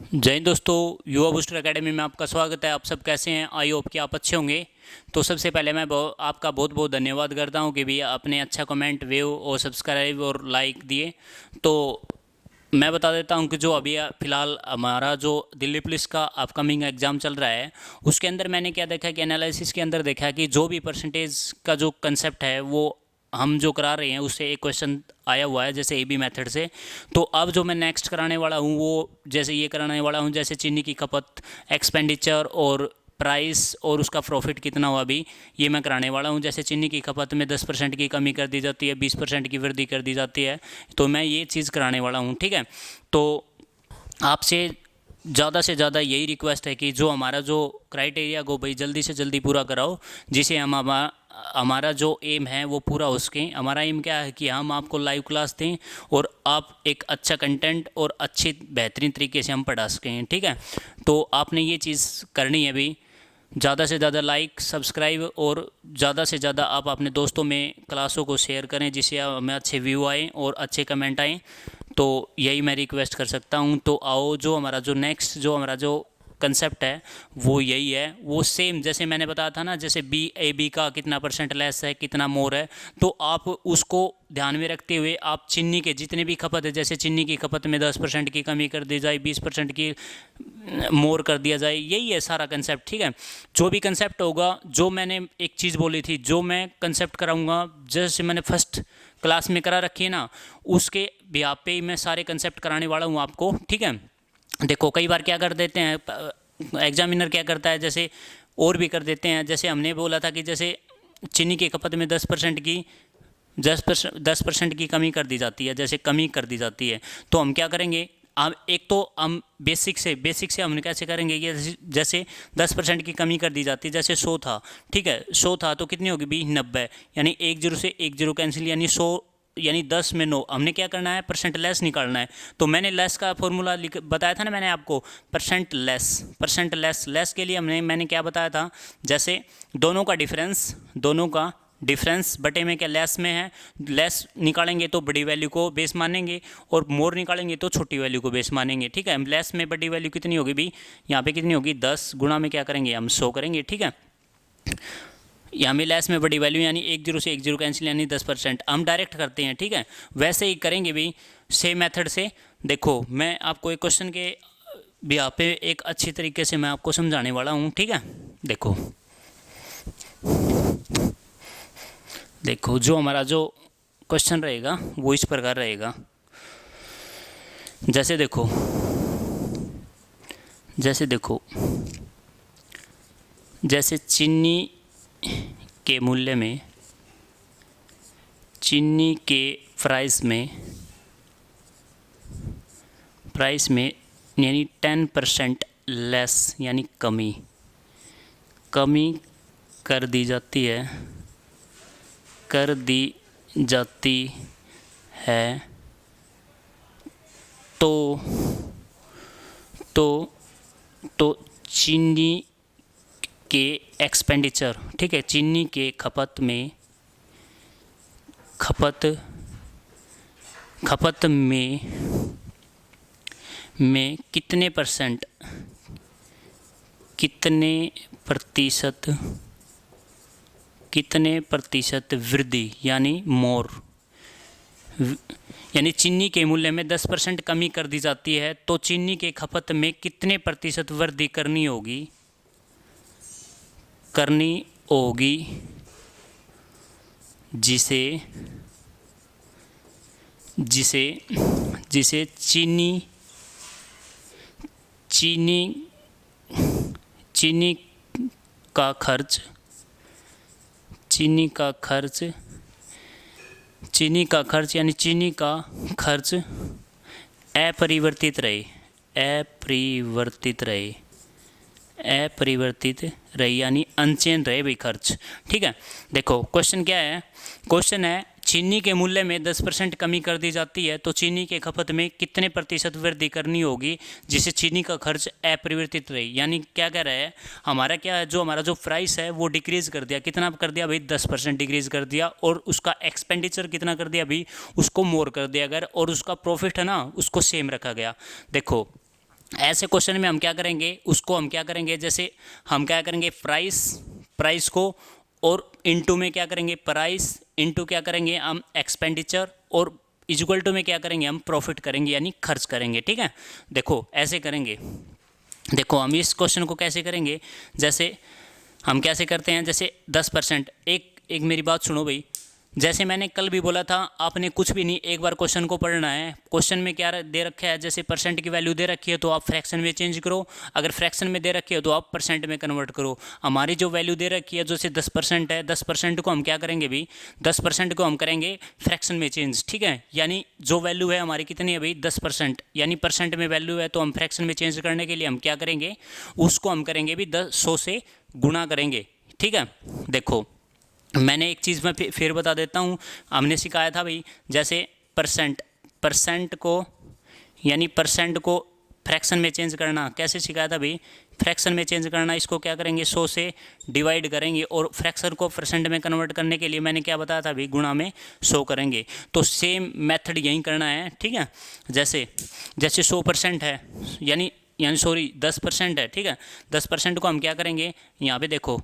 जय हिंद दोस्तों, युवा बूस्टर एकेडमी में आपका स्वागत है। आप सब कैसे हैं? आई होप कि आप अच्छे होंगे। तो सबसे पहले मैं आपका बहुत बहुत धन्यवाद करता हूं कि भैया आपने अच्छा कमेंट, व्यू और सब्सक्राइब और लाइक दिए। तो मैं बता देता हूं कि जो अभी फ़िलहाल हमारा जो दिल्ली पुलिस का अपकमिंग एग्ज़ाम चल रहा है, उसके अंदर मैंने क्या देखा कि एनालिसिस के अंदर देखा कि जो भी परसेंटेज का जो कंसेप्ट है वो हम जो करा रहे हैं उससे एक क्वेश्चन आया हुआ है, जैसे एबी मेथड से। तो अब जो मैं नेक्स्ट कराने वाला हूँ वो जैसे ये कराने वाला हूँ, जैसे चीनी की खपत, एक्सपेंडिचर और प्राइस और उसका प्रॉफिट कितना हुआ अभी, ये मैं कराने वाला हूँ। जैसे चीनी की खपत में 10% की कमी कर दी जाती है, 20% की वृद्धि कर दी जाती है, तो मैं ये चीज़ कराने वाला हूँ। ठीक है, तो आपसे ज़्यादा से ज़्यादा यही रिक्वेस्ट है कि जो हमारा जो क्राइटेरिया को भाई जल्दी से जल्दी पूरा कराओ, जिसे हमारा जो एम है वो पूरा हो सके। हमारा एम क्या है कि हम आपको लाइव क्लास दें और आप एक अच्छा कंटेंट और अच्छी बेहतरीन तरीके से हम पढ़ा सकें। ठीक है, तो आपने ये चीज़ करनी है अभी। ज़्यादा से ज़्यादा लाइक, सब्सक्राइब और ज़्यादा से ज़्यादा आप अपने दोस्तों में क्लासों को शेयर करें, जिससे हमें अच्छे व्यू आएँ और अच्छे कमेंट आएँ। तो यही मैं रिक्वेस्ट कर सकता हूँ। तो आओ, जो हमारा जो कंसेप्ट है वो यही है, वो सेम जैसे मैंने बताया था ना, जैसे बी का कितना परसेंट लेस है, कितना मोर है, तो आप उसको ध्यान में रखते हुए आप चीनी के जितने भी खपत है, जैसे चीनी की खपत में 10% की कमी कर दी जाए, 20% की मोर कर दिया जाए, यही है सारा कंसेप्ट। ठीक है, जो भी कंसेप्ट होगा, जो मैंने एक चीज़ बोली थी, जो मैं कंसेप्ट कराऊंगा जैसे मैंने फर्स्ट क्लास में करा रखी है ना, उसके बिहाफ पे ही मैं सारे कंसेप्ट कराने वाला हूँ आपको। ठीक है, देखो कई बार क्या कर देते हैं एग्जामिनर, क्या करता है जैसे और भी कर देते हैं। जैसे हमने बोला था कि जैसे चीनी की खपत में 10% की कमी कर दी जाती है, जैसे कमी कर दी जाती है, तो हम क्या करेंगे, हम एक तो हम बेसिक से हम कैसे करेंगे ये, जैसे 10% की कमी कर दी जाती है, जैसे 100 था। ठीक है, 100 था तो कितनी होगी भी 90, यानी एक जीरो से एक जीरो कैंसिल, यानी 100, यानी 10 में 9। हमने क्या करना है, परसेंट लेस निकालना है। तो मैंने लेस का फॉर्मूला बताया था ना मैंने आपको, परसेंट लेस के लिए मैंने क्या बताया था, जैसे दोनों का डिफरेंस बटे में क्या लेस में है, लेस निकालेंगे तो बड़ी वैल्यू को बेस मानेंगे और मोर निकालेंगे तो छोटी वैल्यू को बेस मानेंगे। ठीक है, लेस में बड़ी वैल्यू कितनी होगी भी, यहाँ पे कितनी होगी, 10 गुणा में क्या करेंगे हम 100 करेंगे। ठीक है, यहाँ में लेस में बड़ी वैल्यू यानी एक जीरो से एक जीरो कैंसिल, यानी 10% हम डायरेक्ट करते हैं। ठीक है, वैसे ही करेंगे भी सेम मेथड से। देखो मैं आपको एक क्वेश्चन के यहाँ पे एक अच्छी तरीके से मैं आपको समझाने वाला हूँ। ठीक है, देखो जो हमारा जो क्वेश्चन रहेगा वो इस प्रकार रहेगा। जैसे देखो जैसे चीनी के मूल्य में, चीनी के प्राइस में यानी 10% लेस, यानी कमी कर दी जाती है, तो चीनी के एक्सपेंडिचर, ठीक है, चीनी के खपत में कितने प्रतिशत वृद्धि, यानी मोर, यानी चीनी के मूल्य में 10% कमी कर दी जाती है, तो चीनी के खपत में कितने प्रतिशत वृद्धि करनी होगी, जिसे चीनी का खर्च यानी चीनी का खर्च अपरिवर्तित रहे, यानी अनचेंज रहे भाई खर्च। ठीक है, देखो क्वेश्चन क्या है, क्वेश्चन है चीनी के मूल्य में 10% कमी कर दी जाती है, तो चीनी के खपत में कितने प्रतिशत वृद्धि करनी होगी जिससे चीनी का खर्च अपरिवर्तित रहे। यानी क्या कह रहा है, हमारा क्या है, जो हमारा जो प्राइस है वो डिक्रीज़ कर दिया, कितना कर दिया भाई 10% डिक्रीज़ कर दिया, और उसका एक्सपेंडिचर कितना कर दिया भाई, उसको मोर कर दिया अगर, और उसका प्रॉफिट है ना उसको सेम रखा गया। देखो ऐसे क्वेश्चन में हम क्या करेंगे, उसको हम क्या करेंगे, जैसे हम क्या करेंगे प्राइस को और इनटू में क्या करेंगे, प्राइस इनटू क्या करेंगे हम एक्सपेंडिचर, और इक्वल टू में क्या करेंगे हम प्रॉफिट करेंगे यानी खर्च करेंगे। ठीक है, देखो ऐसे करेंगे। देखो हम इस क्वेश्चन को कैसे करेंगे, जैसे हम कैसे करते हैं, जैसे 10%। एक मेरी बात सुनो भाई, जैसे मैंने कल भी बोला था, आपने कुछ भी नहीं, एक बार क्वेश्चन को पढ़ना है। क्वेश्चन में क्या दे रखा है, जैसे परसेंट की वैल्यू दे रखी है तो आप फ्रैक्शन में चेंज करो, अगर फ्रैक्शन में दे रखी है तो आप परसेंट में कन्वर्ट करो। हमारी जो वैल्यू दे रखी है, जैसे 10% है, 10% को हम क्या करेंगे भाई, 10% को हम करेंगे फ्रैक्शन में चेंज। ठीक है, यानी जो वैल्यू है हमारी कितनी है भाई, 10%, यानी परसेंट में वैल्यू है, तो हम फ्रैक्शन में चेंज करने के लिए हम क्या करेंगे, उसको हम करेंगे भी 100 से गुणा करेंगे। ठीक है, देखो मैंने एक चीज़ में फिर बता देता हूँ, हमने सिखाया था भाई, जैसे परसेंट को यानी परसेंट को फ्रैक्शन में चेंज करना कैसे सिखाया था भाई, फ्रैक्शन में चेंज करना, इसको क्या करेंगे 100 से डिवाइड करेंगे, और फ्रैक्शन को परसेंट में कन्वर्ट करने के लिए मैंने क्या बताया था भाई, गुणा में 100 करेंगे। तो सेम मेथड यही करना है। ठीक है, जैसे 100% है, यानी सॉरी 10% है। ठीक है, 10% को हम क्या करेंगे, यहाँ पे देखो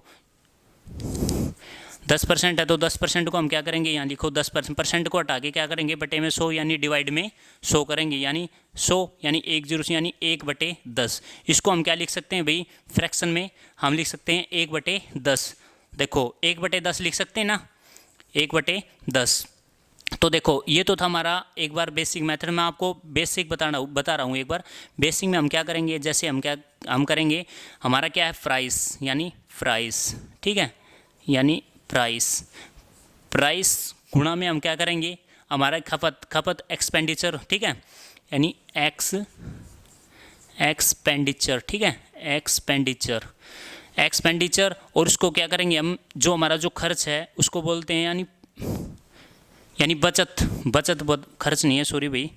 10% है तो 10% को हम क्या करेंगे, यहाँ लिखो 10% को हटा के क्या करेंगे, बटे में 100 यानी डिवाइड में 100 करेंगे, यानी 100 यानी 1 यानी 1/10। इसको हम क्या लिख सकते हैं भाई, फ्रैक्शन में हम लिख सकते हैं 1/10। देखो 1/10 लिख सकते हैं ना, 1/10। तो देखो ये तो था हमारा एक बार बेसिक मेथड। में आपको बेसिक बता रहा हूँ एक बार। बेसिक में हम क्या करेंगे, जैसे हम करेंगे, हमारा क्या है प्राइस, यानी प्राइस। ठीक है, यानी प्राइस गुणा में हम क्या करेंगे, हमारा खपत एक्सपेंडिचर। ठीक है, यानी एक्सपेंडिचर। ठीक है, एक्सपेंडिचर और उसको क्या करेंगे हम, जो हमारा जो खर्च है उसको बोलते हैं यानी बचत खर्च नहीं है, सॉरी भाई,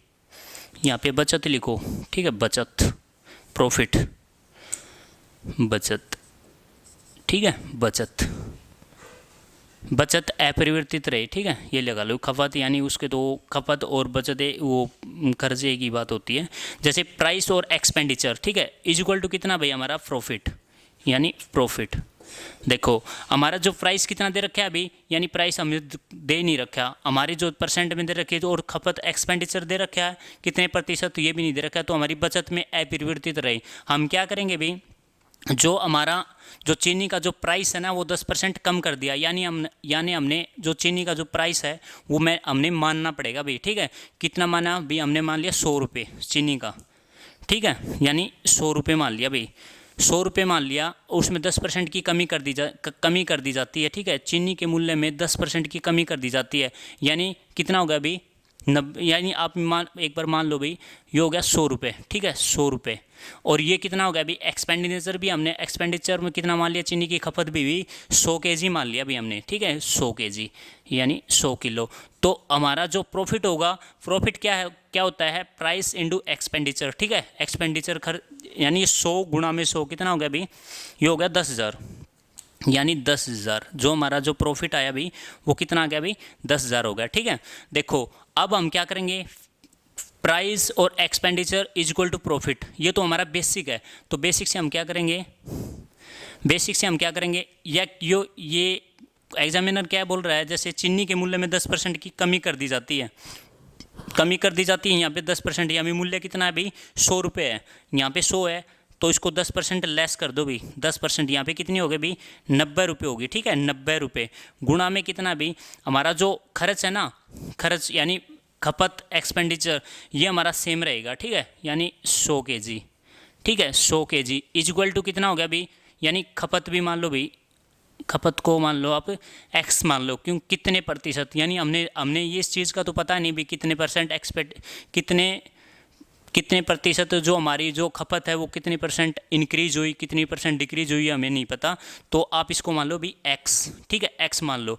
यहाँ पे बचत लिखो। ठीक है, बचत, प्रॉफिट, बचत। ठीक है, बचत अपरिवर्तित रहे। ठीक है, ये लगा लो, खपत यानी उसके तो खपत और बचत वो खर्च एक ही बात होती है। जैसे प्राइस और एक्सपेंडिचर, ठीक है, इज इक्वल टू कितना भाई, हमारा प्रॉफिट, यानी प्रॉफिट। देखो हमारा जो प्राइस कितना दे रखा है अभी, यानी प्राइस हमें दे नहीं रखा, हमारी जो परसेंट में दे रखी है, और खपत एक्सपेंडिचर दे रखा है कितने प्रतिशत, तो ये भी नहीं दे रखा है। तो हमारी बचत में अपरिवर्तित रहे। हम क्या करेंगे भाई, जो हमारा जो चीनी का जो प्राइस है ना, वो 10% कम कर दिया, यानी हमने जो चीनी का जो प्राइस है वो हमने मानना पड़ेगा भाई। ठीक है, कितना माना भाई, हमने मान लिया 100 रुपये चीनी का। ठीक है, यानी 100 रुपये मान लिया भाई, 100 रुपये मान लिया, उसमें 10% की कमी कर दी जाती है। ठीक है, चीनी के मूल्य में 10% की कमी कर दी जाती है, यानी कितना होगा भाई, यानी आप एक बार मान लो भाई, ये हो गया 100 रुपये। ठीक है, 100 रुपये। और ये कितना होगा अभी, एक्सपेंडिचर भी हमने एक्सपेंडिचर में कितना मान लिया, चीनी की खपत भी 100 kg मान लिया अभी हमने। ठीक है, 100 kg यानी 100 किलो। तो हमारा जो प्रॉफिट होगा, प्रॉफिट क्या होता है, प्राइस इंटू एक्सपेंडिचर। ठीक है, एक्सपेंडिचर यानी 100 गुणा में 100 कितना हो गया अभी, ये हो गया 10,000, यानी 10,000। जो हमारा जो प्रॉफिट आया भाई वो कितना आ गया भाई, 10,000 हो गया। ठीक है, देखो अब हम क्या करेंगे, प्राइस और expenditure is equal to profit, ये तो हमारा बेसिक है। तो बेसिक से हम क्या करेंगे, ये एग्जामिनर क्या बोल रहा है, जैसे चीनी के मूल्य में 10% की कमी कर दी जाती है, यहाँ पे 10%, यहाँ पे मूल्य कितना है भाई, 100 रुपये है, यहाँ पे 100 है, तो इसको 10% लेस कर दो भाई, 10% यहाँ पे कितनी हो गई भाई, 90 रुपये होगी। ठीक है, 90 रुपये गुणा में कितना भाई, हमारा जो खर्च है ना, खर्च यानी खपत एक्सपेंडिचर, ये हमारा सेम रहेगा। ठीक है, यानी 100 kg। ठीक है, 100 kg इज इक्वल टू कितना हो गया भाई, यानी खपत भी मान लो भाई, खपत को मान लो आप एक्स मान लो, क्यों, कितने प्रतिशत, यानी हमने ये इस चीज़ का तो पता नहीं भी कितने परसेंट कितने प्रतिशत जो हमारी जो खपत है वो कितनी परसेंट इंक्रीज हुई, कितनी परसेंट डिक्रीज हुई, हमें नहीं पता। तो आप इसको मान लो भी एक्स। ठीक है, एक्स मान लो,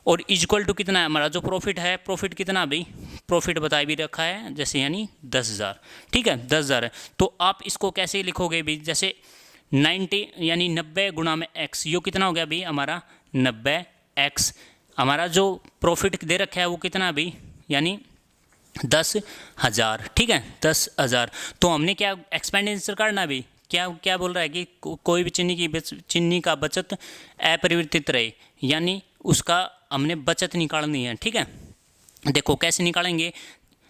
और इक्वल टू कितना है हमारा जो प्रॉफिट है, प्रॉफिट कितना भाई, प्रॉफिट बता भी रखा है जैसे, यानी 10,000। ठीक है, 10,000 है। तो आप इसको कैसे लिखोगे भी, जैसे 90 यानी 90 गुणा में एक्स, यो कितना हो गया भाई हमारा 90x। हमारा जो प्रॉफिट दे रखा है वो कितना है भाई, यानी 10,000, ठीक है, 10,000। तो हमने क्या एक्सपेंडिचर करना भी, क्या क्या बोल रहा है कि कोई भी चीनी का बचत अपरिवर्तित रहे, यानी उसका हमने बचत निकालनी है, ठीक है। देखो कैसे निकालेंगे,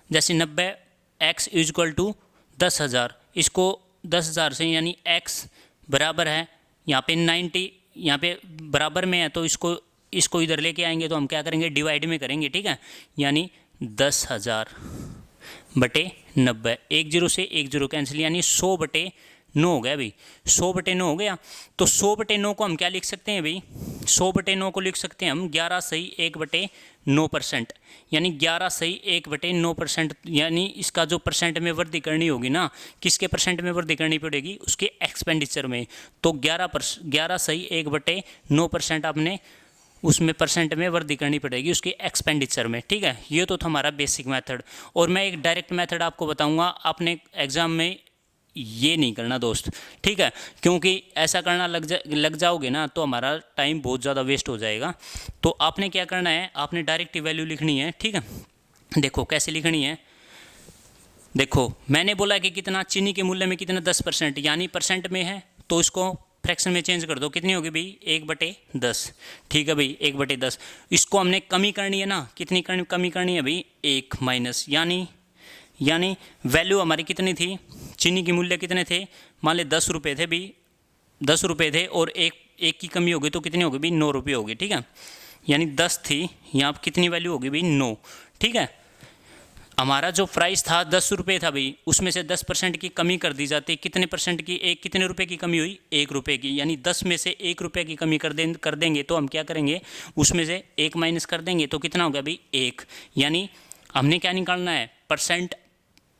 जैसे 90x इक्वल टू 10,000, इसको 10,000 से यानी x बराबर है यहाँ पे 90, यहाँ पे बराबर में है तो इसको इधर लेके आएंगे तो हम क्या करेंगे, डिवाइड में करेंगे, ठीक है। यानी 10,000 बटे 90, 10 से 10 कैंसिल, यानी 100/9 हो गया भाई, 100/9 हो गया। तो 100/9 को हम क्या लिख सकते हैं भाई, 100/9 को लिख सकते हैं हम 11 सही 1/9%, यानी 11 सही 1/9%, यानी इसका जो परसेंट में वृद्धि करनी होगी ना, किसके परसेंट में वृद्धि करनी पड़ेगी, उसके एक्सपेंडिचर में। तो 11 सही 1/9% आपने उसमें परसेंट में वृद्धि करनी पड़ेगी उसके एक्सपेंडिचर में, ठीक है। ये तो था हमारा बेसिक मेथड। और मैं एक डायरेक्ट मेथड आपको बताऊंगा, आपने एग्जाम में ये नहीं करना दोस्त, ठीक है, क्योंकि ऐसा करना लग जाओगे ना तो हमारा टाइम बहुत ज़्यादा वेस्ट हो जाएगा। तो आपने क्या करना है, आपने डायरेक्ट वैल्यू लिखनी है, ठीक है। देखो कैसे लिखनी है, देखो मैंने बोला कि कितना चीनी के मूल्य में कितना 10%, यानी परसेंट में है तो इसको फ्रैक्शन में चेंज कर दो, कितनी होगी भाई 1/10, ठीक है भाई 1/10। इसको हमने कमी करनी है ना, कितनी कमी करनी है भाई 1 माइनस, यानी वैल्यू हमारी कितनी थी, चीनी की मूल्य कितने थे, मान ले 10 रुपये थे भाई, 10 रुपये थे और एक की कमी होगी तो कितनी होगी भाई 9 रुपये होगी, ठीक है। यानी 10 थी, यहाँ पर कितनी वैल्यू होगी भाई 9, ठीक है। हमारा जो प्राइस था 10 रुपये था भाई, उसमें से 10% की कमी कर दी जाती, कितने परसेंट की, कितने रुपए की कमी हुई 1 रुपये की, यानी 10 में से 1 रुपये की कमी कर देंगे तो हम क्या करेंगे, उसमें से 1 माइनस कर देंगे तो कितना हो गया भाई 1, यानी हमने क्या निकालना है, परसेंट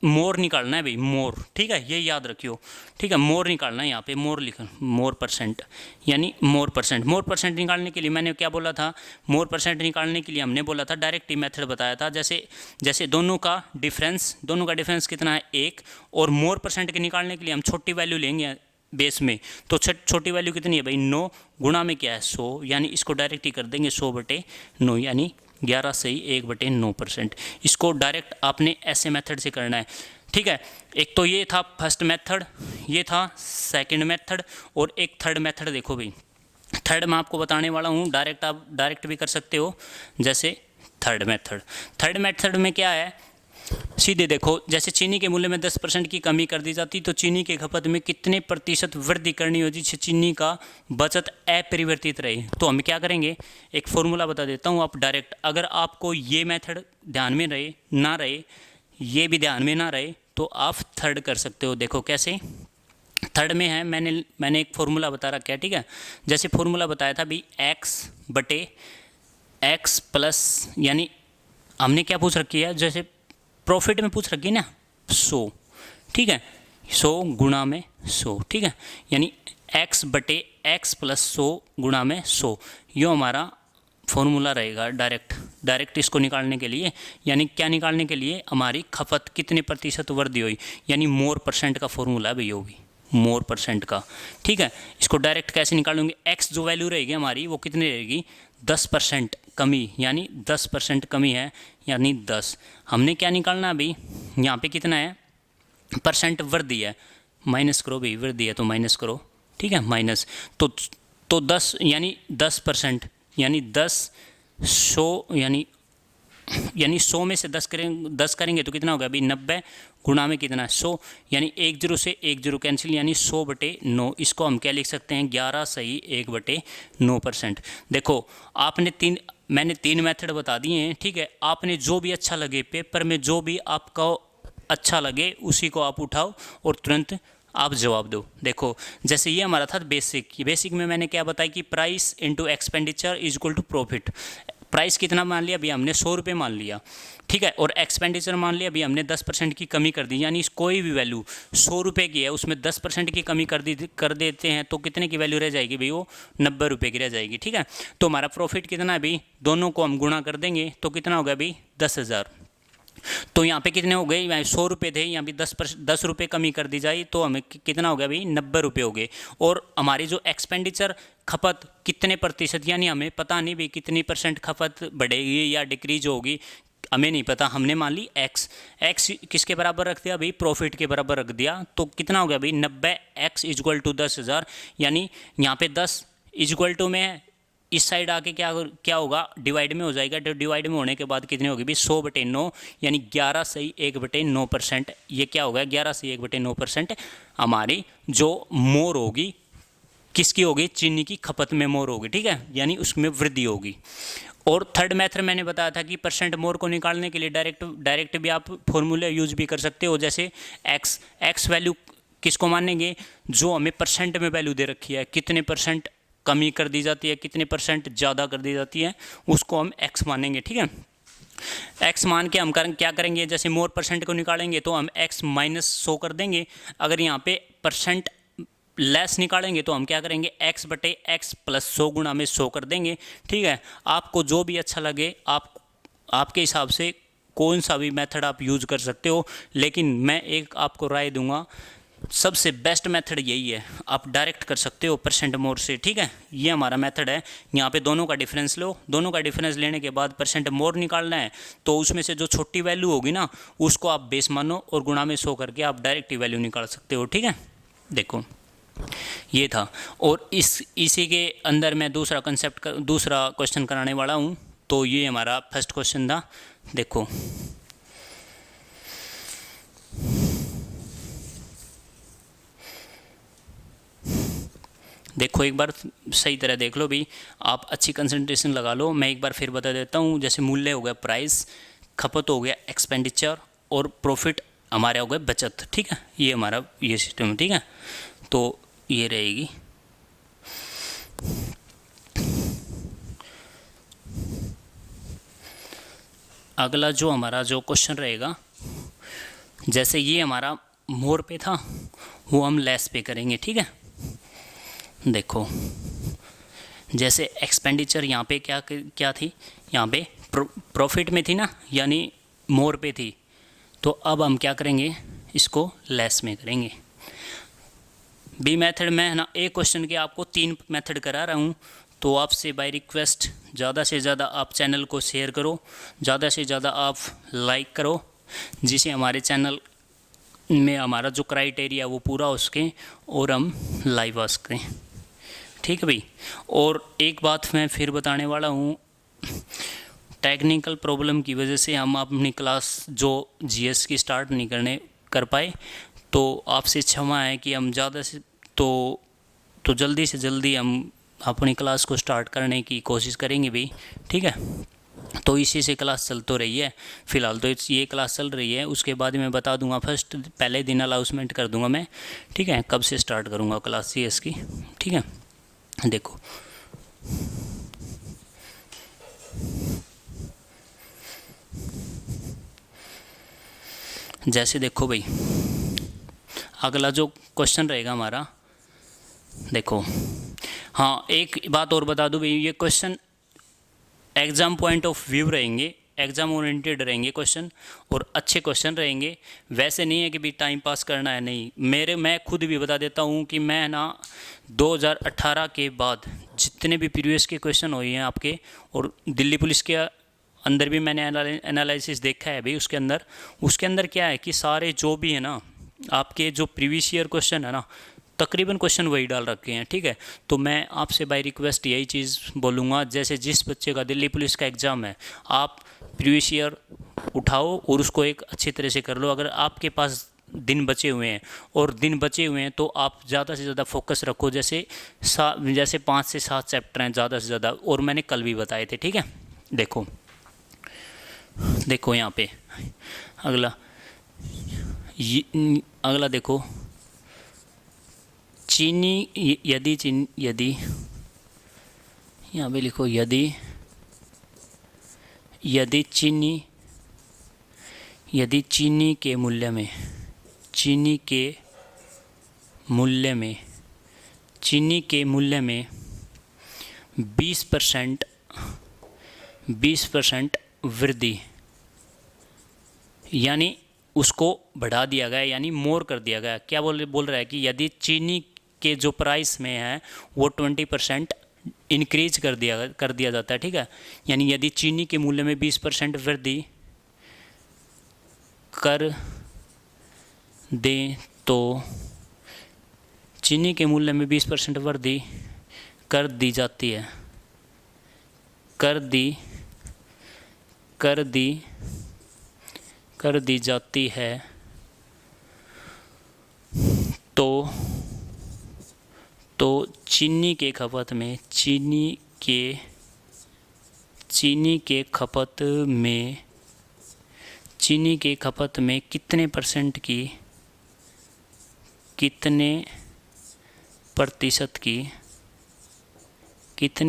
मोर निकालना है भाई, मोर, ठीक है, ये याद रखियो, ठीक है, मोर निकालना है, यहाँ पे मोर लिखा, मोर परसेंट, यानी मोर परसेंट निकालने के लिए मैंने क्या बोला था, मोर परसेंट निकालने के लिए हमने बोला था डायरेक्ट मेथड बताया था, जैसे दोनों का डिफरेंस कितना है 1, और मोर परसेंट के निकालने के लिए हम छोटी वैल्यू लेंगे बेस में, तो छोटी वैल्यू कितनी है भाई 9, गुणा में क्या है 100, यानी इसको डायरेक्ट ही कर देंगे 100/9, यानी 11 सही 1/9%। इसको डायरेक्ट आपने ऐसे मेथड से करना है, ठीक है। एक तो ये था फर्स्ट मेथड, ये था सेकंड मेथड, और एक थर्ड मेथड देखो भाई, थर्ड मैं आपको बताने वाला हूँ, डायरेक्ट आप डायरेक्ट भी कर सकते हो, जैसे थर्ड मेथड में क्या है, सीधे देखो, जैसे चीनी के मूल्य में 10% की कमी कर दी जाती तो चीनी के खपत में कितने प्रतिशत वृद्धि करनी होती जिससे चीनी का बचत अपरिवर्तित रहे। तो हम क्या करेंगे, एक फॉर्मूला बता देता हूँ, आप डायरेक्ट, अगर आपको ये मेथड ध्यान में ना रहे, ये भी ध्यान में ना रहे, तो आप थर्ड कर सकते हो। देखो कैसे, थर्ड में है, मैंने एक फॉर्मूला बता रखा है, ठीक है। जैसे फॉर्मूला बताया था भाई x प्लस, यानी हमने क्या पूछ रखी है, जैसे प्रॉफिट में पूछ रखी है ना 100, ठीक है, 100 गुणा में 100, ठीक है, यानी x प्लस 100 गुणा में 100, यो हमारा फॉर्मूला रहेगा डायरेक्ट इसको निकालने के लिए, यानी क्या निकालने के लिए, हमारी खपत कितने प्रतिशत वृद्धि हुई, यानी मोर परसेंट का फॉर्मूला भी होगी, मोर परसेंट का, ठीक है। इसको डायरेक्ट कैसे निकालेंगे, x जो वैल्यू रहेगी हमारी वो कितनी रहेगी 10% कमी, यानी 10% कमी है, यानी 10, हमने क्या निकालना अभी, यहाँ पे कितना है परसेंट वृद्धि है, माइनस करो भाई, वृद्धि है तो माइनस करो, ठीक है, माइनस, तो 10 यानी 10%, यानी 10 100, यानी 100 में से 10 करेंगे तो कितना होगा अभी 90, गुणा में कितना 100, यानी 10 से 10 कैंसिल, यानी 100/9, इसको हम क्या लिख सकते हैं 11 सही 1/9%। देखो मैंने 3 मेथड बता दिए हैं, ठीक है, आपने जो भी अच्छा लगे, पेपर में जो भी आपको अच्छा लगे उसी को आप उठाओ और तुरंत आप जवाब दो। देखो जैसे ये हमारा था बेसिक में मैंने क्या बताया कि price into expenditure is equal to profit. Price कितना मान लिया अभी हमने 100 रुपये मान लिया, ठीक है, और एक्सपेंडिचर मान लिया अभी हमने 10% की कमी कर दी, यानी कोई भी वैल्यू 100 रुपये की है उसमें 10% की कमी कर देते हैं तो कितने की वैल्यू रह जाएगी भाई, वो 90 रुपये की रह जाएगी, ठीक है। तो हमारा प्रॉफिट कितना है भाई, दोनों को हम गुणा कर देंगे तो कितना होगा भाई 10,000। तो यहाँ पे कितने हो गए, यहाँ 100 रुपये थे, यहाँ भी 10 रुपये कमी कर दी जाए तो हमें कितना हो गया भाई 90 रुपये हो गए। और हमारी जो एक्सपेंडिचर खपत कितने प्रतिशत, यानी हमें पता नहीं भी कितनी परसेंट खपत बढ़ेगी या डिक्रीज होगी, हमें नहीं पता, हमने मान ली एक्स किसके बराबर रख दिया भाई, प्रॉफिट के बराबर रख दिया। तो कितना हो गया भाई 90, एक्स इक्वल टू 10,000, यानी यहाँ पे 10 इक्वल टू में इस साइड आके क्या होगा, डिवाइड में हो जाएगा। तो डिवाइड में होने के बाद कितनी होगी भी 100/9, यानी 11/1/9%। ये क्या होगा 11/1/9% हमारी जो मोर होगी, किसकी होगी, चीनी की खपत में मोर होगी, ठीक है, यानी उसमें वृद्धि होगी। और थर्ड मेथड मैंने बताया था कि परसेंट मोर को निकालने के लिए डायरेक्ट भी आप फॉर्मूला यूज भी कर सकते हो। जैसे एक्स वैल्यू किसको मानेंगे, जो हमें परसेंट में वैल्यू दे रखी है, कितने परसेंट कमी कर दी जाती है, कितने परसेंट ज़्यादा कर दी जाती है, उसको हम एक्स मानेंगे, ठीक है। एक्स मान के हम क्या करेंगे, जैसे मोर परसेंट को निकालेंगे तो हम एक्स -100 कर देंगे। अगर यहाँ पे परसेंट लेस निकालेंगे तो हम क्या करेंगे, x/x + 100 गुणा में 100 कर देंगे, ठीक है। आपको जो भी अच्छा लगे, आपके हिसाब से कौन सा भी मेथड आप यूज़ कर सकते हो, लेकिन मैं एक आपको राय दूंगा, सबसे बेस्ट मेथड यही है, आप डायरेक्ट कर सकते हो परसेंट मोर से, ठीक है। ये हमारा मेथड है। यहाँ पे दोनों का डिफरेंस लो, दोनों का डिफरेंस लेने के बाद परसेंट मोर निकालना है, तो उसमें से जो छोटी वैल्यू होगी ना, उसको आप बेस मानो और गुणा में 100 करके आप डायरेक्ट ही वैल्यू निकाल सकते हो, ठीक है। देखो ये था, और इसी के अंदर मैं दूसरा क्वेश्चन कराने वाला हूँ। तो ये हमारा फर्स्ट क्वेश्चन था। देखो एक बार सही तरह देख लो भी, आप अच्छी कंसंट्रेशन लगा लो। मैं एक बार फिर बता देता हूँ। जैसे मूल्य हो गया प्राइस, खपत हो गया एक्सपेंडिचर, और प्रॉफिट हमारे हो गए बचत, ठीक है। ये हमारा ये सिस्टम है, ठीक है। तो ये रहेगी। अगला जो हमारा जो क्वेश्चन रहेगा, जैसे ये हमारा मोर पे था, वो हम लेस पे करेंगे, ठीक है। देखो जैसे एक्सपेंडिचर यहाँ पे क्या थी, यहाँ पे प्रॉफिट में थी ना, यानी मोर पे थी। तो अब हम क्या करेंगे, इसको लेस में करेंगे। बी मेथड में है ना, एक क्वेश्चन के आपको 3 मेथड करा रहा हूँ। तो आपसे बाय रिक्वेस्ट ज़्यादा से ज़्यादा आप चैनल को शेयर करो, ज़्यादा से ज़्यादा आप लाइक करो, जिससे हमारे चैनल में हमारा जो क्राइटेरिया वो पूरा हो सके और हम लाइव आ सकें, ठीक है भाई। और एक बात मैं फिर बताने वाला हूँ, टेक्निकल प्रॉब्लम की वजह से हम अपनी क्लास जो जीएस की स्टार्ट नहीं कर पाए, तो आपसे क्षमा है कि हम ज़्यादा से तो जल्दी से जल्दी हम अपनी क्लास को स्टार्ट करने की कोशिश करेंगे भाई, ठीक है। तो इसी से क्लास चल तो रही है फ़िलहाल, तो ये क्लास चल रही है। उसके बाद मैं बता दूंगा, फर्स्ट पहले दिन अनाउंसमेंट कर दूंगा मैं, ठीक है, कब से स्टार्ट करूंगा क्लास सीएस की, ठीक है। देखो जैसे देखो भाई, अगला जो क्वेश्चन रहेगा हमारा, देखो हाँ एक बात और बता दूं भाई, ये question exam point of view रहेंगे, एग्ज़ाम ओरिएंटेड रहेंगे क्वेश्चन, और अच्छे क्वेश्चन रहेंगे। वैसे नहीं है कि भी टाइम पास करना है, नहीं। मैं खुद भी बता देता हूँ कि मैं ना 2018 के बाद जितने भी प्रीवियस के क्वेश्चन हुए हैं आपके, और दिल्ली पुलिस के अंदर भी मैंने एनालिसिस देखा है भाई, उसके अंदर क्या है कि सारे जो भी है ना आपके जो प्रीवियस ईयर क्वेश्चन है ना, तकरीबन क्वेश्चन वही डाल रखे हैं, ठीक है। तो मैं आपसे बाय रिक्वेस्ट यही चीज़ बोलूँगा, जैसे जिस बच्चे का दिल्ली पुलिस का एग्ज़ाम है, आप प्रीवियस ईयर उठाओ और उसको एक अच्छी तरह से कर लो। अगर आपके पास दिन बचे हुए हैं तो आप ज़्यादा से ज़्यादा फोकस रखो, जैसे 5 से 7 चैप्टर हैं ज़्यादा से ज़्यादा, और मैंने कल भी बताए थे, ठीक है। देखो यहाँ पे अगला देखो, यदि यहाँ पे लिखो, यदि चीनी के मूल्य में 20% वृद्धि, यानी उसको बढ़ा दिया गया, यानी मोर कर दिया गया। क्या बोल रहा है कि यदि चीनी के जो प्राइस में है वो 20% इंक्रीज कर दिया जाता है, ठीक है। यानी यदि चीनी के मूल्य में 20% वृद्धि कर दें तो चीनी के मूल्य में 20% वृद्धि कर दी जाती है, कर दी जाती है, तो चीनी के खपत में कितने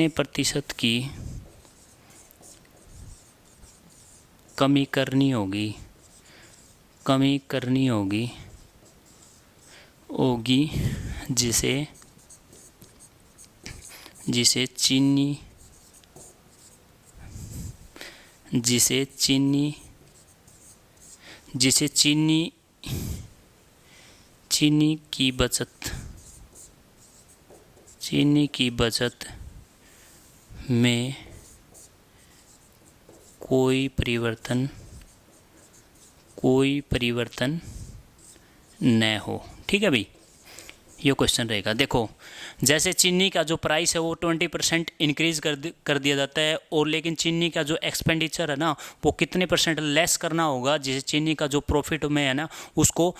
प्रतिशत की कमी करनी होगी जिसे चीनी की बचत में कोई परिवर्तन न हो। ठीक है भाई, ये क्वेश्चन रहेगा। देखो, जैसे चीनी का जो प्राइस है वो 20% इंक्रीज़ कर दिया जाता है, और लेकिन चीनी का जो एक्सपेंडिचर है ना वो कितने % लेस करना होगा जिसे चीनी का जो प्रॉफिट में है ना उसको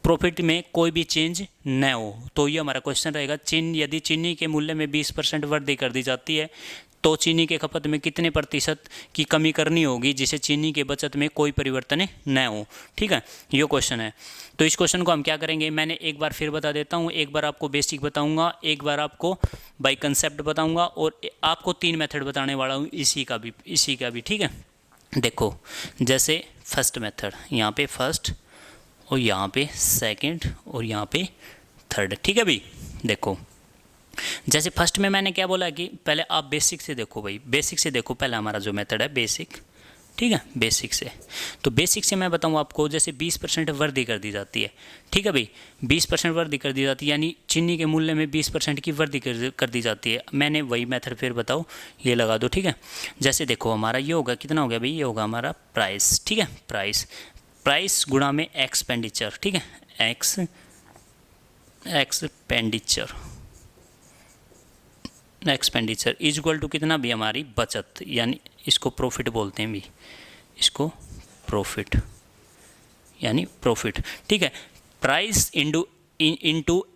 प्रॉफिट में कोई भी चेंज न हो। तो ये हमारा क्वेश्चन रहेगा, यदि चीनी के मूल्य में 20% वृद्धि कर दी जाती है तो चीनी के खपत में कितने प्रतिशत की कमी करनी होगी जिसे चीनी के बचत में कोई परिवर्तन न हो। ठीक है, ये क्वेश्चन है। तो इस क्वेश्चन को हम क्या करेंगे, मैंने एक बार फिर बता देता हूँ, एक बार आपको बेसिक बताऊँगा, एक बार आपको बाय कंसेप्ट बताऊँगा, और आपको 3 मेथड बताने वाला हूँ इसी का भी। ठीक है, देखो, जैसे फर्स्ट मेथड, यहाँ पे फर्स्ट और यहाँ पे सेकंड और यहाँ पे थर्ड। ठीक है भाई, देखो, जैसे फर्स्ट में मैंने क्या बोला कि पहले आप बेसिक से देखो भाई, बेसिक से देखो, पहले हमारा जो मेथड है बेसिक। ठीक है, बेसिक से, तो बेसिक से मैं बताऊँ आपको, जैसे 20% वृद्धि कर दी जाती है। ठीक है भाई, 20% वृद्धि कर दी जाती है, यानी चीनी के मूल्य में 20% की वृद्धि कर दी जाती है। मैंने वही मेथड फिर बताओ, ये लगा दो। ठीक है, जैसे देखो, हमारा ये होगा, कितना हो गया भाई, ये होगा हमारा प्राइस। ठीक है, प्राइस गुणा में एक्सपेंडिचर। ठीक है, एक्सपेंडिचर इज इक्वल टू कितना भी हमारी बचत, यानी इसको प्रॉफिट बोलते हैं भी, इसको प्रॉफिट यानी प्रॉफिट। ठीक है, price into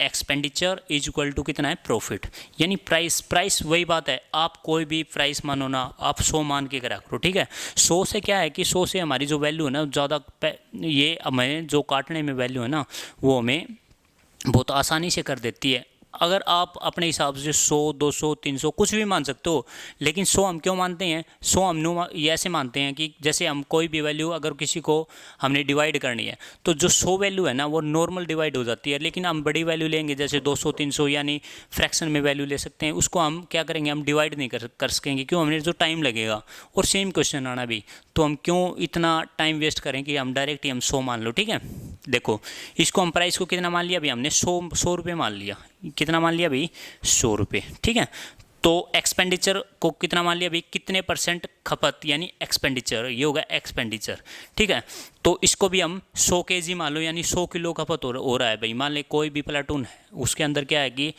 expenditure is equal to कितना है, प्रॉफिट, यानी प्राइस वही बात है, आप कोई भी प्राइस मानो ना, आप 100 मान के करा करो। ठीक है, 100 से क्या है कि 100 से हमारी जो वैल्यू है ना ज़्यादा, ये हमें जो काटने में वैल्यू है ना वो हमें बहुत आसानी से कर देती है। अगर आप अपने हिसाब से 100, 200, 300 कुछ भी मान सकते हो, लेकिन 100 हम क्यों मानते हैं, 100 हम ये ऐसे मानते हैं कि जैसे हम कोई भी वैल्यू अगर किसी को हमने डिवाइड करनी है तो जो 100 वैल्यू है ना वो नॉर्मल डिवाइड हो जाती है, लेकिन हम बड़ी वैल्यू लेंगे जैसे 200, 300 यानी फ्रैक्शन में वैल्यू ले सकते हैं, उसको हम क्या करेंगे, हम डिवाइड नहीं कर सकेंगे, क्यों, हमने जो टाइम लगेगा। और सेम क्वेश्चन आना भी, तो हम क्यों इतना टाइम वेस्ट करें कि हम डायरेक्ट ही हम 100 मान लो। ठीक है, देखो, इसको हम प्राइस को कितना मान लिया भाई, हमने 100 रुपये मान लिया, कितना मान लिया भाई, 100 रुपये। ठीक है, तो एक्सपेंडिचर को कितना मान लिया भाई, कितने % खपत, यानी एक्सपेंडिचर, ये होगा एक्सपेंडिचर। ठीक है, तो इसको भी हम 100 kg मान लो, यानी 100 किलो खपत हो रहा है भाई। मान ले कोई भी प्लाटून है, उसके अंदर क्या है कि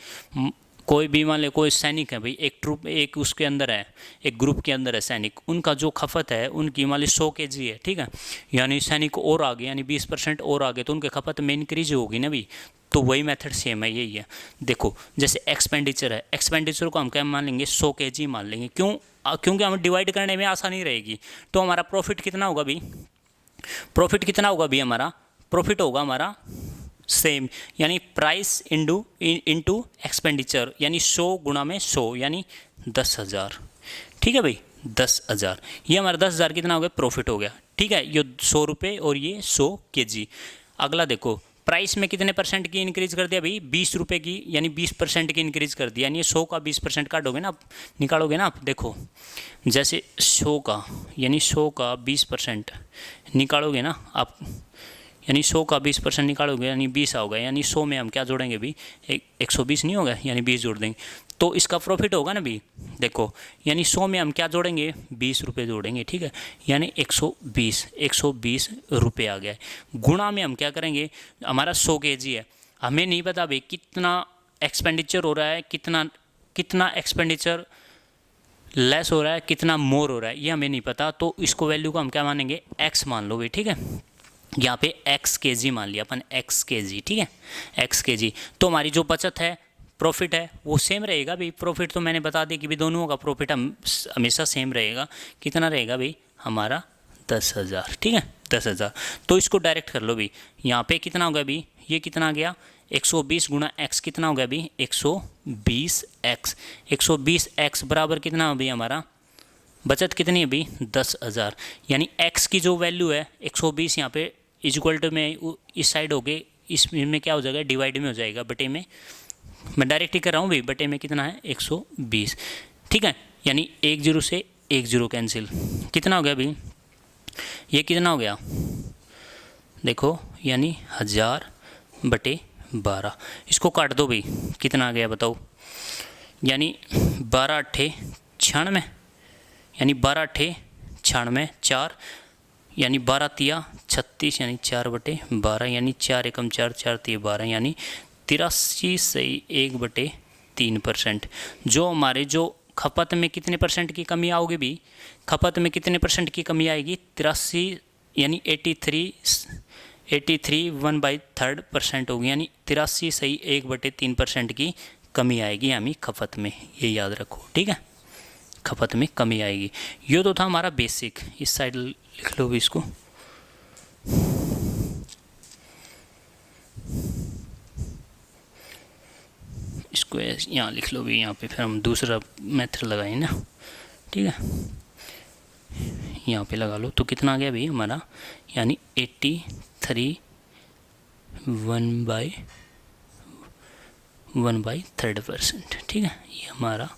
कोई भी, मान ले कोई सैनिक है भाई, एक ट्रूप, एक उसके अंदर है, एक ग्रुप के अंदर है सैनिक, उनका जो खपत है उनकी मान ली 100 kg है। ठीक है, यानी सैनिक और आगे, यानी 20% और आगे, तो उनके खपत में इंक्रीज होगी ना भाई। तो वही मेथड सेम है, यही है। देखो, जैसे एक्सपेंडिचर है, एक्सपेंडिचर को हम क्या मान लेंगे, 100 kg मान लेंगे, क्योंकि हमें डिवाइड करने में आसानी रहेगी। तो हमारा प्रॉफिट कितना होगा भाई, हमारा प्रॉफिट होगा हमारा सेम, यानी प्राइस इंटू एक्सपेंडिचर, यानी 100 गुणा में 100, यानी 10,000। ठीक है भाई, 10,000, ये हमारा 10,000 कितना हो गया, प्रॉफिट हो गया। ठीक है, ये 100 रुपये और ये 100 kg। अगला देखो, प्राइस में कितने % की इंक्रीज कर दिया भाई, 20 रुपये की, यानी 20% की इंक्रीज कर दिया, यानी 100 का 20% काटोगे ना, निकालोगे ना आप। देखो, जैसे 100 का, यानी 100 का 20% निकालोगे ना आप, यानी 100 का 20% निकालोगे, यानी 20 होगा, यानी 100 में हम क्या जोड़ेंगे भी, 120 नहीं होगा, यानी 20 जोड़ देंगे, तो इसका प्रॉफिट होगा ना भी देखो, यानी 100 में हम क्या जोड़ेंगे, 20 रुपये जोड़ेंगे, ठीक है, यानी 120 रुपये आ गया है। गुणा में हम क्या करेंगे, हमारा 100 kg है, हमें नहीं पता भाई कितना एक्सपेंडिचर हो रहा है, कितना एक्सपेंडिचर लेस हो रहा है, कितना मोर हो रहा है, ये हमें नहीं पता। तो इसको वैल्यू को हम क्या मानेंगे, x मान लो भाई, ठीक है, यहाँ पे x kg मान लिया अपन, x kg, ठीक है, x kg। तो हमारी जो बचत है, प्रॉफिट है, वो सेम रहेगा भाई। प्रॉफिट तो मैंने बता दिया कि भाई दोनों का प्रॉफिट हमेशा सेम रहेगा। कितना रहेगा भाई हमारा, 10,000, ठीक है, 10,000। तो इसको डायरेक्ट कर लो भाई, यहाँ पे कितना होगा भाई, ये कितना आ गया, 120 गुणा x कितना होगा भाई, 120x। 120x बराबर कितना हो भाई हमारा, बचत कितनी है भाई, 10,000। यानी x की जो वैल्यू है 120, यहाँ पे इक्वल टू में इस साइड हो गए, इसमें क्या हो जाएगा, डिवाइड में हो जाएगा, बटे में, मैं डायरेक्ट ही कर रहा हूँ भाई, बटे में कितना है 120, ठीक है। यानी 10 से 10 कैंसिल, कितना हो गया भाई, ये कितना हो गया, देखो, यानी 1000/12। इसको काट दो भाई, कितना आ गया बताओ, यानी 12 अट्ठे 96, यानी 12 अट्ठे 96, 4 यानी 12 तिया 36, यानी 4/12, यानी 4 एकम 4, 4 तिया 12, यानी 83.1/3%। जो हमारे जो खपत में कितने परसेंट की कमी आओगी भी, खपत में कितने परसेंट की कमी आएगी, 83, यानी 83 1/3% होगी, यानी 83.1/3% की कमी आएगी हमें खपत में, ये याद रखो, ठीक है, खपत में कमी आएगी। ये तो था हमारा बेसिक, इस साइड लिख लो भी इसको, इसको यहाँ लिख लो भी, यहाँ पे फिर हम दूसरा मेथड लगाएं ना, ठीक है, यहाँ पे लगा लो। तो कितना आ गया भाई हमारा, यानी 83 1/3%, ठीक है, ये हमारा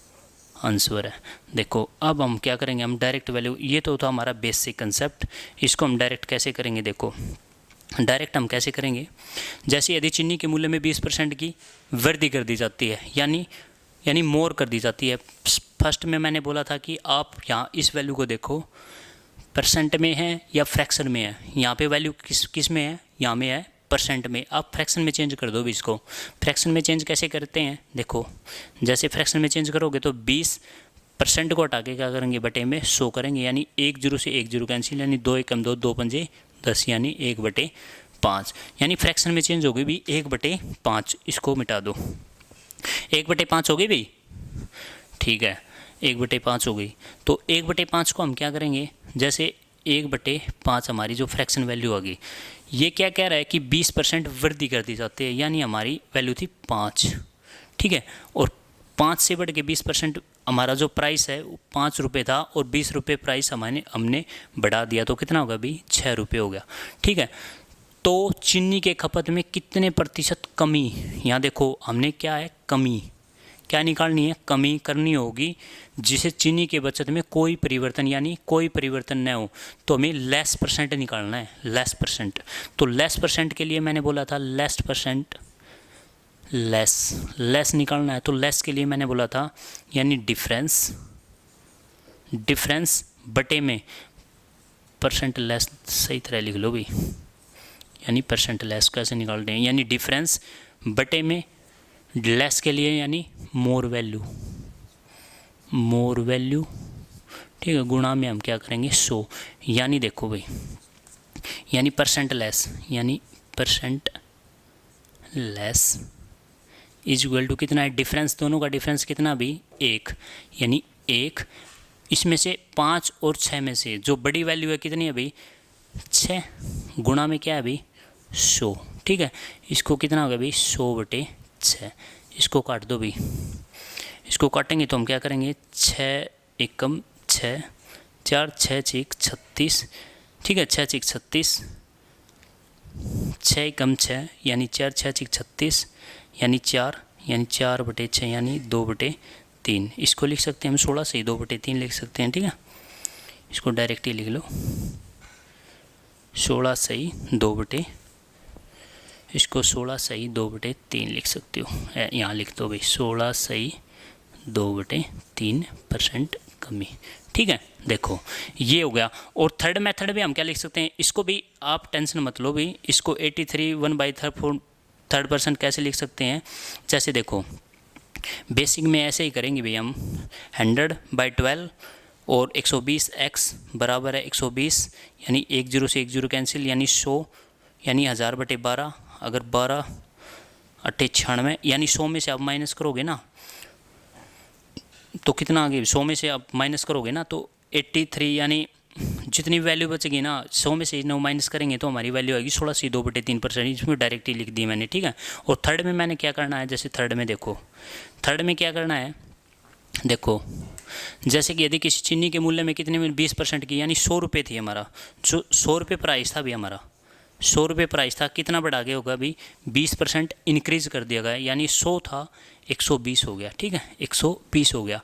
आंसर है। देखो अब हम क्या करेंगे, हम डायरेक्ट वैल्यू, ये तो था हमारा बेसिक कंसेप्ट, इसको हम डायरेक्ट कैसे करेंगे, देखो डायरेक्ट हम कैसे करेंगे, जैसे यदि चीनी के मूल्य में 20% की वृद्धि कर दी जाती है, यानी मोर कर दी जाती है। फर्स्ट में मैंने बोला था कि आप यहाँ इस वैल्यू को देखो, परसेंट में है या फ्रैक्शन में है, यहाँ पे वैल्यू किस में है, यहाँ में है परसेंट में। आप फ्रैक्शन में चेंज कर दो भी इसको। फ्रैक्शन में चेंज कैसे करते हैं, देखो जैसे फ्रैक्शन में चेंज करोगे तो 20% को हटा के क्या करेंगे, बटे में 100 करेंगे, यानी 10 से 10 कैंसिल, यानी 2 एकम 2, 2 पंजे 10, यानी 1/5, यानी फ्रैक्शन में चेंज होगी भी 1/5। इसको मिटा दो, 1/5 हो गई भाई, ठीक है, 1/5 हो गई। तो 1/5 को हम क्या करेंगे, जैसे 1/5 हमारी जो फ्रैक्शन वैल्यू आ गई, ये क्या कह रहा है कि 20% वृद्धि कर दी जाती है, यानी हमारी वैल्यू थी 5, ठीक है, और 5 से बढ़ के 20% हमारा जो प्राइस है वो 5 रुपये था, और 20 रुपये प्राइस हमने बढ़ा दिया, तो कितना होगा भाई, 6 रुपये हो गया, ठीक है। तो चीनी के खपत में कितने प्रतिशत कमी, यहाँ देखो हमने क्या है, कमी क्या निकालनी है, कमी करनी होगी, जिसे चीनी के बचत में कोई परिवर्तन, यानी कोई परिवर्तन न हो, तो हमें लेस परसेंट निकालना है, लेस परसेंट। तो लेस परसेंट के लिए मैंने बोला था लेस परसेंट, लेस निकालना है, तो लेस के लिए मैंने बोला था, यानी डिफरेंस बटे में परसेंट लेस, सही तरह लिख लो भी, यानी परसेंट लेस कैसे निकालते हैं, यानी डिफरेंस बटे में लेस के लिए, यानी मोर वैल्यू, ठीक है, गुणा में हम क्या करेंगे 100, यानी देखो भाई, यानी percent less is equal to कितना है, डिफरेंस, दोनों का डिफरेंस कितना भी 1, यानी 1, इसमें से 5 और 6 में से जो बड़ी वैल्यू है कितनी है भाई, 6, गुणा में क्या है भाई 100, ठीक है। इसको कितना होगा भाई 100/6, इसको काट दो भाई, इसको काटेंगे तो हम क्या करेंगे, 6 एकम 6, 4 6 6 36, ठीक है, 6 6 36, 6 एकम 6, यानी 4 6 6 36, यानी 4, यानी 4/6, यानी 2/3। इसको लिख सकते हैं हम 16 से 2/3 लिख सकते हैं, ठीक है, इसको डायरेक्ट ही लिख लो, 16 सही 2/, इसको 16 सही 2/3 लिख सकते हो, यहाँ लिख दो भाई, 16 सही 2/3% कमी। ठीक है, देखो ये हो गया। और थर्ड मेथड भी हम क्या लिख सकते हैं, इसको भी आप टेंशन मत लो भी, इसको 83 1/3% कैसे लिख सकते हैं। जैसे देखो बेसिक में ऐसे ही करेंगे भाई हम, 100/12 और 120x बराबर है 120, यानी 10 से 10 कैंसिल, यानी 100, यानी 1000/12। अगर 12 8 96, यानी 100 में से आप माइनस करोगे ना तो कितना आ गया, 100 में से आप माइनस करोगे ना तो 83, यानी जितनी वैल्यू बचेगी ना 100 में से 9 माइनस करेंगे तो हमारी वैल्यू आएगी 16 2/3%। इसमें डायरेक्टली लिख दी मैंने। ठीक है, और थर्ड में मैंने क्या करना है, जैसे थर्ड में देखो, थर्ड में क्या करना है, देखो जैसे कि यदि किसी चीनी के मूल्य में कितने में 20% की, यानी 100 रुपये थी हमारा, जो 100 रुपये प्राइस था अभी हमारा, 100 रुपये प्राइस था, कितना बढ़ा गया होगा अभी 20% इंक्रीज़ कर दिया गया, यानी 100 था 120 हो गया। ठीक है, 120 हो गया।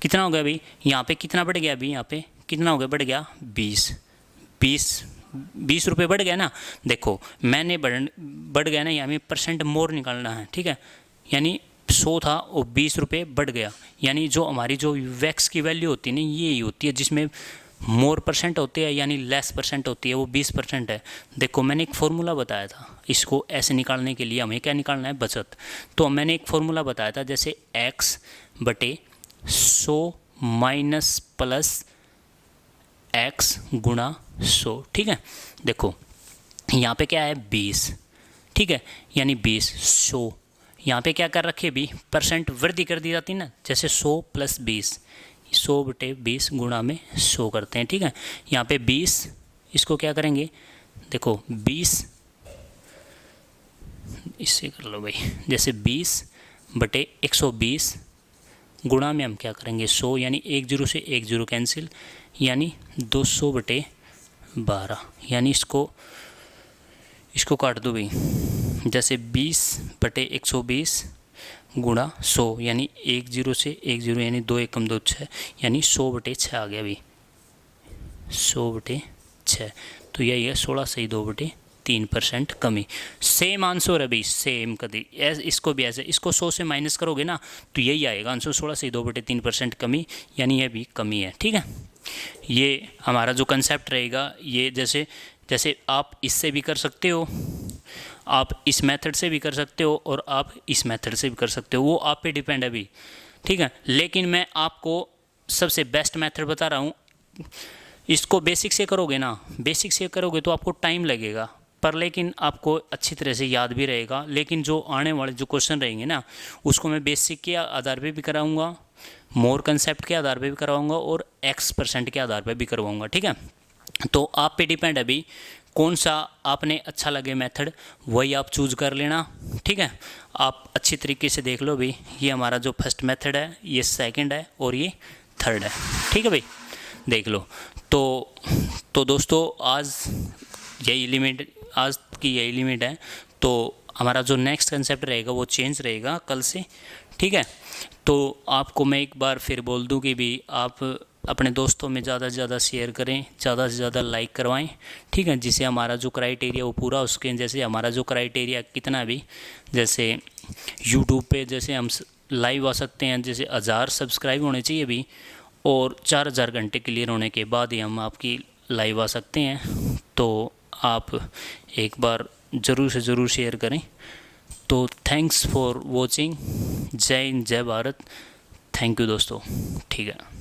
कितना हो गया अभी यहाँ पे, कितना बढ़ गया अभी यहाँ पे, कितना हो गया, बढ़ गया 20 रुपये बढ़ गया ना। देखो मैंने बढ़ गया ना, यहाँ में परसेंट मोर निकालना है। ठीक है, यानी 100 था और 20 रुपये बढ़ गया, यानी जो हमारी जो वैक्स की वैल्यू होती है ना, ये ही होती है जिसमें मोर परसेंट होते हैं यानी लेस परसेंट होती है, वो 20% है। देखो मैंने एक फार्मूला बताया था, इसको ऐसे निकालने के लिए हमें क्या निकालना है, बचत। तो मैंने एक फार्मूला बताया था, जैसे x/100 माइनस प्लस x गुणा 100। ठीक है, देखो यहाँ पे क्या है 20। ठीक है, यानी 20 100, यहाँ पे क्या कर रखे भी, परसेंट वृद्धि कर दी जाती है ना, जैसे 100 + 20, 100/20 गुणा में 100 करते हैं। ठीक है, यहाँ पे 20, इसको क्या करेंगे, देखो 20 इससे कर लो भाई, जैसे 20/120 गुणा में हम क्या करेंगे 100, यानी 10 से 10 कैंसिल, यानी 200/12, यानी इसको काट दो भाई, जैसे 20/120 गुणा 100, यानी 10 से 10, यानी 2 × 2 6, यानी 100/6 आ गया भाई, 100/6। तो यही है 16 सही 2/3% कमी। सेम आंसर है भाई, सेम कभी इसको भी ऐसे, इसको 100 से माइनस करोगे ना तो यही आएगा आंसर, 16 सही 2/3% कमी, यानी यह भी कमी है। ठीक है, ये हमारा जो कंसेप्ट रहेगा, ये जैसे आप इससे भी कर सकते हो, आप इस मेथड से भी कर सकते हो, और आप इस मेथड से भी कर सकते हो, वो आप पे डिपेंड है अभी। ठीक है, लेकिन मैं आपको सबसे बेस्ट मेथड बता रहा हूँ। इसको बेसिक से करोगे ना, बेसिक से करोगे तो आपको टाइम लगेगा, पर लेकिन आपको अच्छी तरह से याद भी रहेगा। लेकिन जो आने वाले जो क्वेश्चन रहेंगे ना, उसको मैं बेसिक के आधार पे भी कराऊंगा, मोर कंसेप्ट के आधार पे भी करवाऊंगा, और x% के आधार पे भी करवाऊंगा। ठीक है, तो आप पे डिपेंड है अभी कौन सा आपने अच्छा लगे मेथड, वही आप चूज़ कर लेना। ठीक है, आप अच्छी तरीके से देख लो भाई, ये हमारा जो फर्स्ट मेथड है, ये सेकंड है, और ये थर्ड है। ठीक है भाई, देख लो। तो दोस्तों आज की यही लिमिट है। तो हमारा जो नेक्स्ट कंसेप्ट रहेगा वो चेंज रहेगा कल से। ठीक है, तो आपको मैं एक बार फिर बोल दूं कि भी आप अपने दोस्तों में ज़्यादा से ज़्यादा शेयर करें, ज़्यादा से ज़्यादा लाइक करवाएं। ठीक है, जिससे हमारा जो क्राइटेरिया वो पूरा हो सके। जैसे हमारा जो क्राइटेरिया कितना भी, जैसे यूट्यूब पे जैसे हम लाइव आ सकते हैं, जैसे 1000 सब्सक्राइब होने चाहिए भी, और 4000 घंटे क्लियर होने के बाद ही हम आपकी लाइव आ सकते हैं। तो आप एक बार ज़रूर से ज़रूर शेयर करें। तो थैंक्स फॉर वॉचिंग। जय हिंद, जय भारत। थैंक यू दोस्तों। ठीक है।